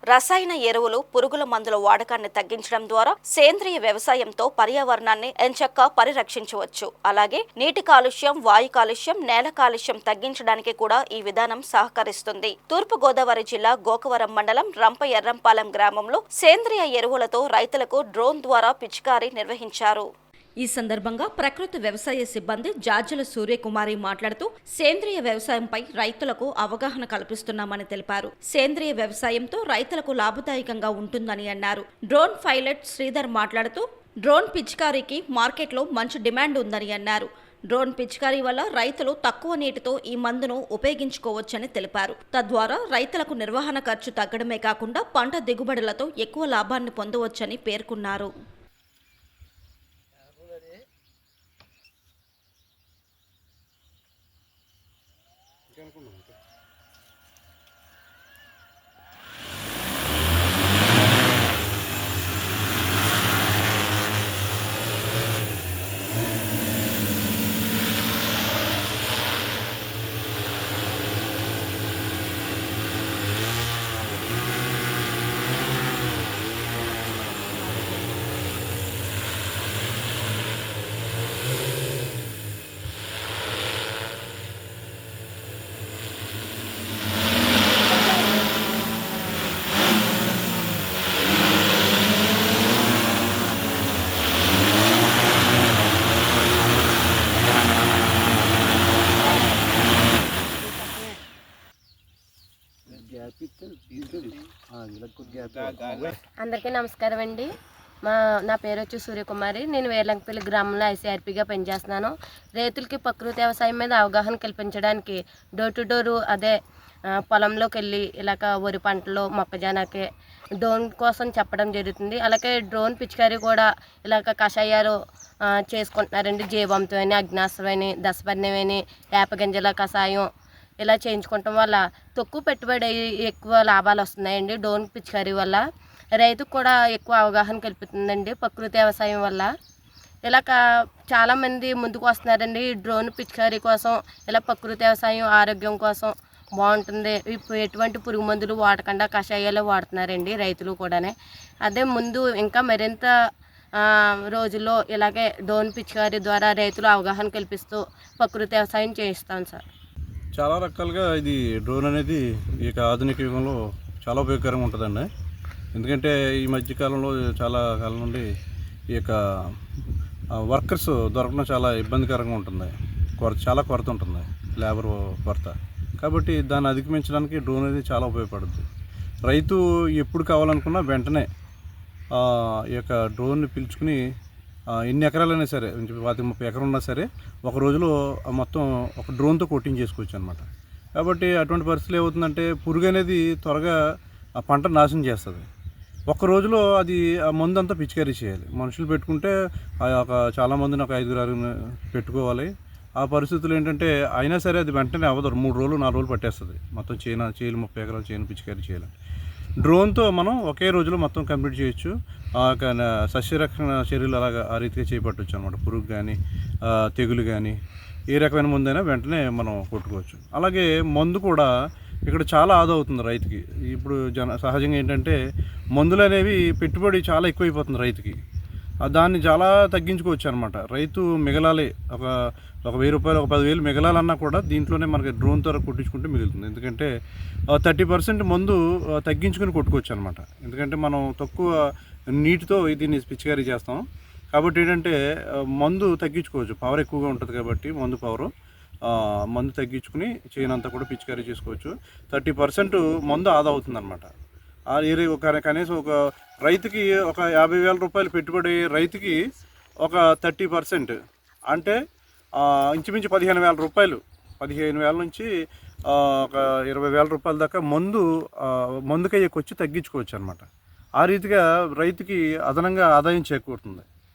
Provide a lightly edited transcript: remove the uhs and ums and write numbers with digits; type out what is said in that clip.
రసాయన ఎరువులు, పురుగుల మందుల వాడకాన్ని తగ్గించడం ద్వారా సేంద్రియ వ్యవసాయంతో పర్యావరణాన్ని ఎంచక్కా పరిరక్షించవచ్చు. అలాగే నీటి కాలుష్యం, వాయు కాలుష్యం, నేల కాలుష్యం తగ్గించడానికి కూడా ఈ విధానం సహకరిస్తుంది. తూర్పుగోదావరి జిల్లా గోకవరం మండలం రంప ఎర్రంపాలెం గ్రామంలో సేంద్రియ ఎరువులతో రైతులకు డ్రోన్ ద్వారా పిచికారీ నిర్వహించారు. ఈ సందర్భంగా ప్రకృతి వ్యవసాయ సిబ్బంది జార్జల సూర్యకుమారి మాట్లాడుతూ సేంద్రియ వ్యవసాయంపై రైతులకు అవగాహన కల్పిస్తున్నామని తెలిపారు. సేంద్రియ వ్యవసాయంతో రైతులకు లాభదాయకంగా ఉంటుందని అన్నారు. డ్రోన్ పైలట్ శ్రీధర్ మాట్లాడుతూ డ్రోన్ పిచికారీకి మార్కెట్లో మంచి డిమాండ్ ఉందని అన్నారు. డ్రోన్ పిచికారీ వల్ల రైతులు తక్కువ నీటితో ఈ మందును ఉపయోగించుకోవచ్చని తెలిపారు. తద్వారా రైతులకు నిర్వహణ ఖర్చు తగ్గడమే కాకుండా పంట దిగుబడులతో ఎక్కువ లాభాన్ని పొందవచ్చని పేర్కొన్నారు. అందరికీ నమస్కారం అండి. నా పేరు వచ్చి సూర్యకుమారి. నేను వేర్లంకపల్లి గ్రామంలో ఐసీఆర్పీగా పనిచేస్తున్నాను. రైతులకి ప్రకృతి వ్యవసాయం మీద అవగాహన కల్పించడానికి డోర్ టు డోరు పొలంలోకి వెళ్ళి ఇలాగ వరి పంటలు, మొక్కజొన్నకి డ్రోన్ కోసం చెప్పడం జరుగుతుంది. అలాగే డ్రోన్ పిచికారీ కూడా ఇలాగ కషాయాలు చేసుకుంటున్నారండి. జీవామృతం, అగ్నాస్త్రం, దశపర్ణం, వేపగింజల కషాయం ఇలా చేయించుకోవటం వల్ల తక్కువ పెట్టుబడి ఎక్కువ లాభాలు వస్తున్నాయండి. డ్రోన్ పిచికారీ వల్ల రైతుకు కూడా ఎక్కువ అవగాహన కల్పిస్తుందండి. ప్రకృతి వ్యవసాయం వల్ల ఇలాగ చాలామంది ముందుకు వస్తున్నారండి. డ్రోన్ పిచికారీ కోసం ఇలా ప్రకృతి వ్యవసాయం ఆరోగ్యం కోసం బాగుంటుంది. ఇప్పుడు ఎటువంటి పురుగు మందులు వాడకుండా కషాయాలు వాడుతున్నారండి రైతులు కూడానే. అదే ముందు ఇంకా మరింత రోజుల్లో ఇలాగే డ్రోన్ పిచికారీ ద్వారా రైతులు అవగాహన కల్పిస్తూ ప్రకృతి వ్యవసాయం చేయిస్తాం సార్. చాలా రకాలుగా ఇది డ్రోన్ అనేది ఈ ఆధునిక యుగంలో చాలా ఉపయోగకరంగా ఉంటుందండి. ఎందుకంటే ఈ మధ్యకాలంలో చాలా కాలం నుండి ఈ యొక్క వర్కర్స్ దొరకడం చాలా ఇబ్బందికరంగా ఉంటుంది. చాలా కొరత ఉంటుంది, లేబర్ కొరత. కాబట్టి దాన్ని అధిగమించడానికి డ్రోన్ అనేది చాలా ఉపయోగపడుతుంది. రైతు ఎప్పుడు కావాలనుకున్నా వెంటనే ఈ యొక్క డ్రోన్ని పిలుచుకుని ఎన్ని ఎకరాలైనా సరే, 20-30 ఎకరం ఉన్నా సరే ఒక రోజులో మొత్తం ఒక డ్రోన్తో కోటింగ్ చేసుకోవచ్చు అనమాట. కాబట్టి అటువంటి పరిస్థితులు ఏమవుతుందంటే పురుగు అనేది త్వరగా ఆ పంట నాశనం చేస్తుంది. ఒక్క రోజులో అది ఆ మందు అంతా పిచికారీ చేయాలి. మనుషులు పెట్టుకుంటే చాలామందిని ఒక 5-6 పెట్టుకోవాలి. ఆ పరిస్థితులు ఏంటంటే అయినా సరే అది వెంటనే అవ్వదు. 3 రోజులు 4 రోజులు పట్టేస్తుంది మొత్తం చేను 30 ఎకరాల చేను పిచికారీ చేయాలి. డ్రోన్తో మనం ఒకే రోజులో మొత్తం కంప్లీట్ చేయొచ్చు. సస్యరక్షణ చర్యలు అలాగా ఆ రీతిగా చేపట్టవచ్చు అనమాట. పురుగు కానీ తెగులు కానీ ఏ రకమైన మందైనా వెంటనే మనం కొట్టుకోవచ్చు. అలాగే మందు కూడా ఇక్కడ చాలా ఆదా అవుతుంది రైతుకి. ఇప్పుడు సహజంగా ఏంటంటే మందులు అనేవి పెట్టుబడి చాలా ఎక్కువైపోతుంది రైతుకి. దాన్ని చాలా తగ్గించుకోవచ్చు అనమాట. రైతు మిగలాలి, ఒక 1000 రూపాయలు, ఒక 10,000 మిగలాలన్నా కూడా దీంట్లోనే మనకి డ్రోన్ ద్వారా కొట్టించుకుంటే మిగులుతుంది. ఎందుకంటే 30% మందు తగ్గించుకొని కొట్టుకోవచ్చు అనమాట. ఎందుకంటే మనం తక్కువ నీటితో దీన్ని పిచికారీ చేస్తాం కాబట్టి ఏంటంటే మందు తగ్గించుకోవచ్చు. పవర్ ఎక్కువగా ఉంటుంది కాబట్టి మందు తగ్గించుకుని చేయనంతా కూడా పిచికారీ చేసుకోవచ్చు. 30% మందు ఆదా అవుతుంది అనమాట. ఆ ఏరియా కనీసం ఒక రైతుకి ఒక 50,000 రూపాయలు పెట్టుబడి రైతుకి ఒక 30% అంటే ఇంచుమించు 15,000 రూపాయలు, 15,000 నుంచి ఒక 20,000 రూపాయల దాకా మందుకయ్యే ఖర్చు తగ్గించుకోవచ్చు అనమాట. ఆ రీతిగా రైతుకి అదనంగా ఆదాయం చేకూరుతుంది.